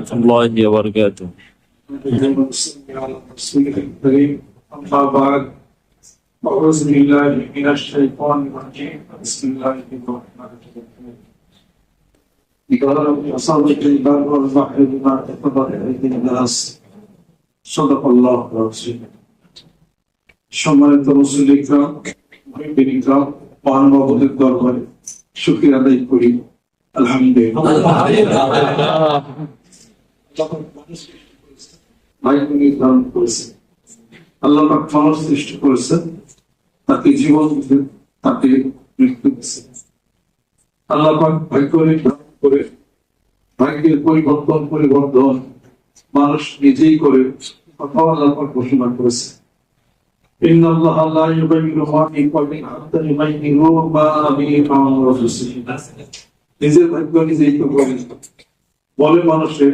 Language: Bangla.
ورحمة الله وبركاته. أما بعد أعوذ بالله من الشيطان الرجيم بسم الله الرحمن الرحيم وصلت البر والبحر بما كسبت أيدي الناس صدق الله ورسوله সম্মানিত মুসলিম ইকরাম মুমিন ইকরাম মহানুভবদের দরবারে শুকরিয়া আদায় করি আলহামদুলিল্লাহ ভাগ্য নির্ধারণ করেছেন আল্লাহ পাক মানুষ সৃষ্টি করেছেন তাকে জীবন দিয়েছেন তাকে মৃত্যু দিয়েছেন আল্লাহ পাক ভাগ্য নির্ধারণ করে ভাগ্যের পরিবর্তন মানুষ নিজেই করে কথা আল্লাহ পাক ঘোষণা করেছে إن الله لا يغير ما بقوم حتى يغيروا ما بأنفسهم নিজের ভাগ্য নিজেই তো বলে মানুষের